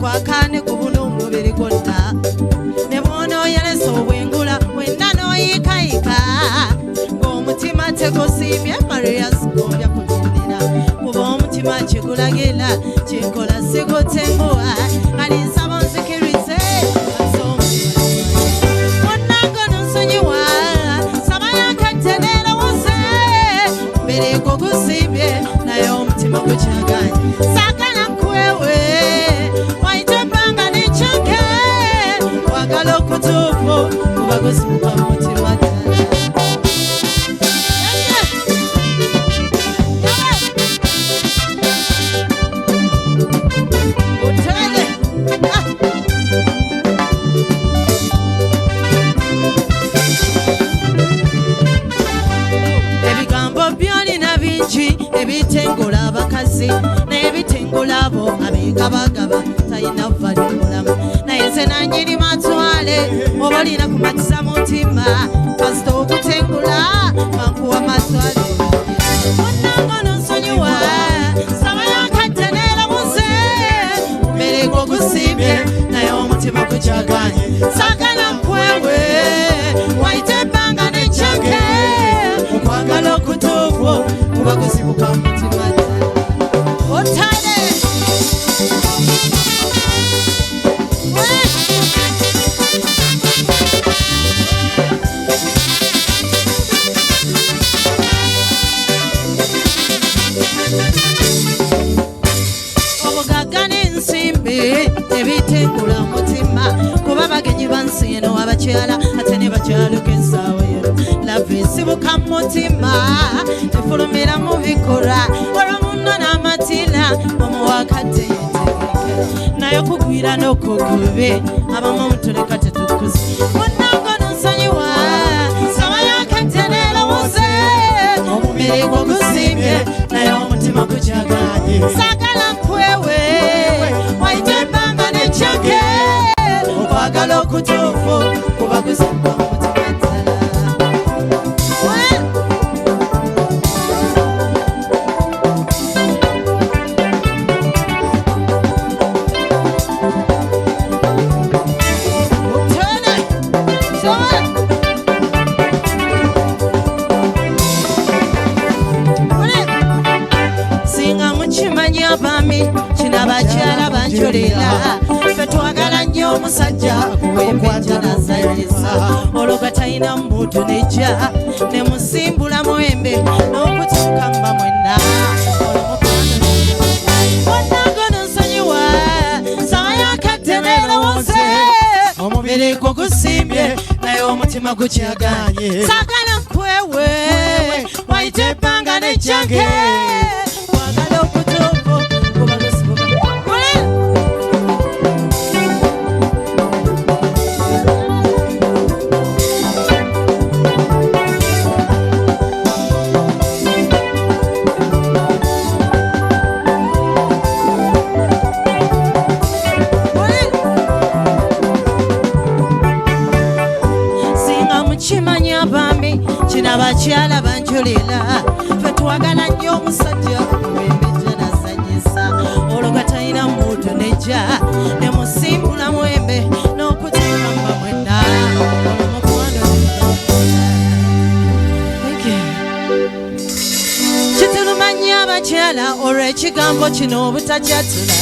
kwakane kubuna omubiri gwonna ne bw'onooyolesa obwengula wenna n'oyiikayika ng'omutima tegusiimye Maria sigombya kutunira kuba omutima kigulagira kinkola sigutenguwa alinsaba nzikirize munnange nonsonyiwa saba yakatteneera wose mbere gugusiimye naye omutima gukyaganye saagala nkwewe waite ebbanga n'ekyange wagala okutuufu kuba gusibuka mu mutima ddala ebigambo byolina bingi ebitengula abakazi naye bitengula abo abeegabagaba talina vali mulamu naye nze nanyiri matwale oba olina kumatiza mutima kasita okutengula mankuwa matwale munnange nonsonyiwa saba yakatteneera muze mbere gwogusiimye naye omutima gukyaganye saagala nkwewe waite ebbanga n'ekyange okwagala okutuufu kuba gusibuka mu mutima ddala otale obugagga n'ensimbi ebitengula omutima kuba bagenyi bansi eno abakyala ate ne bakyaluka essaawa eno lava esibuka mu mutima efulumira mu bikolwa olwo munno n'amatira omuwakadde yetegeke naye okugwira n'okugube abamu omutuleka tetukuze munnange nonsonyiwa saba yakatteneera wuze omubiri gwogusiimye naye omutima gukyaganye saagala nkwewe waite ebbanga n'ekyange okwagala okutuufu kuba gusibuka mu mutima ddala singa mukimanyi abaami kino abakyala banjulira ffe twagala nnyo omusajja wembejja nazanyisa olwo gatalina mbuto nejja ne musimbula mwembe n'okutuuka mba mwenna munnange nonsonyiwa saba yakatteneera wose omubiri gugusiimye naye omutima gukyaganye saagala nkwewe waite ebbanga n'ekyange wagala okutuufu kuba gusibuka singa mukimanyi abaami kino abakyala banjulira ffe twagala nnyo omusajja wembejja nazanyisa olwo gatalina mbuto nejja ne musimbula mwembe n'okutuuka mba mwenna olwo mukwano kitulumanya abakyala olw'ekigambo kino obutakyatula